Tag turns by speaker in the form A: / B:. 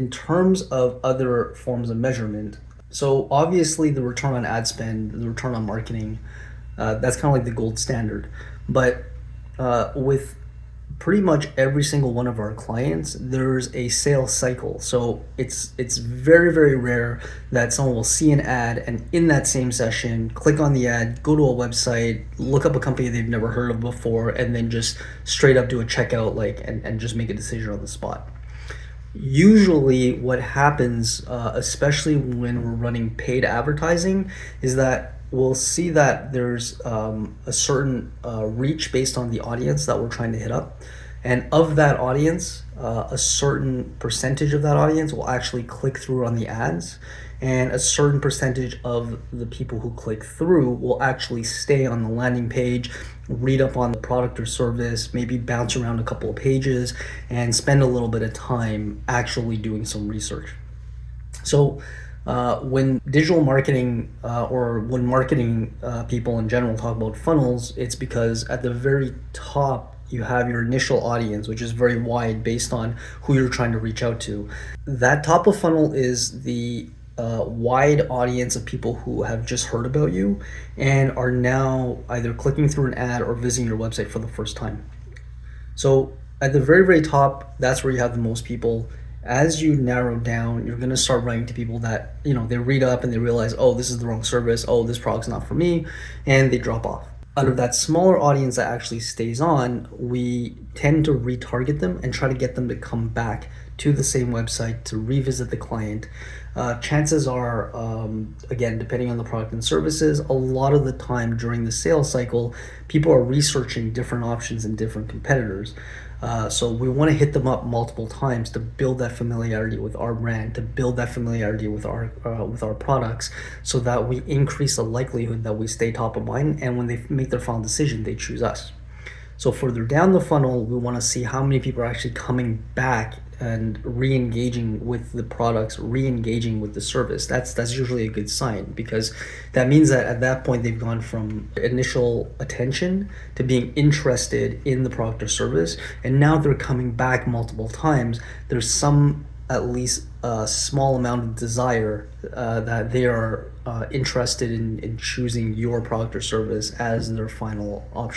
A: in terms of other forms of measurement, so obviously the return on ad spend, the return on marketing, that's kind of like the gold standard. But with pretty much every single one of our clients, there's a sales cycle. So it's very, very rare that someone will see an ad and in that same session click on the ad, go to a website, look up a company they've never heard of before, and then just straight up do a checkout, like, and just make a decision on the spot. Usually what happens, especially when we're running paid advertising, is that we'll see that there's a certain reach based on the audience that we're trying to hit up, and of that audience, a certain percentage of that audience will actually click through on the ads, and a certain percentage of the people who click through will actually stay on the landing page, read up on the product or service, maybe bounce around a couple of pages, and spend a little bit of time actually doing some research. So, when digital marketing or when marketing people in general talk about funnels, it's because at the very top, you have your initial audience, which is very wide based on who you're trying to reach out to. That top of funnel is the wide audience of people who have just heard about you and are now either clicking through an ad or visiting your website for the first time. So at the very, very top, that's where you have the most people. As you narrow down, you're going to start writing to people that, they read up and they realize, oh, this is the wrong service. Oh, this product's not for me. And they drop off. Out of that smaller audience that actually stays on, we tend to retarget them and try to get them to come back to the same website to revisit the client. Chances are, again, depending on the product and services, a lot of the time during the sales cycle, people are researching different options and different competitors. So we want to hit them up multiple times to build that familiarity with our brand, to build that familiarity with our products, so that we increase the likelihood that we stay top of mind, and when they make their final decision, they choose us. So further down the funnel, we want to see how many people are actually coming back and re-engaging with the products, re-engaging with the service. That's usually a good sign, because that means that at that point they've gone from initial attention to being interested in the product or service, and now they're coming back multiple times. There's some, at least a small amount of desire that they are interested in choosing your product or service as their final option.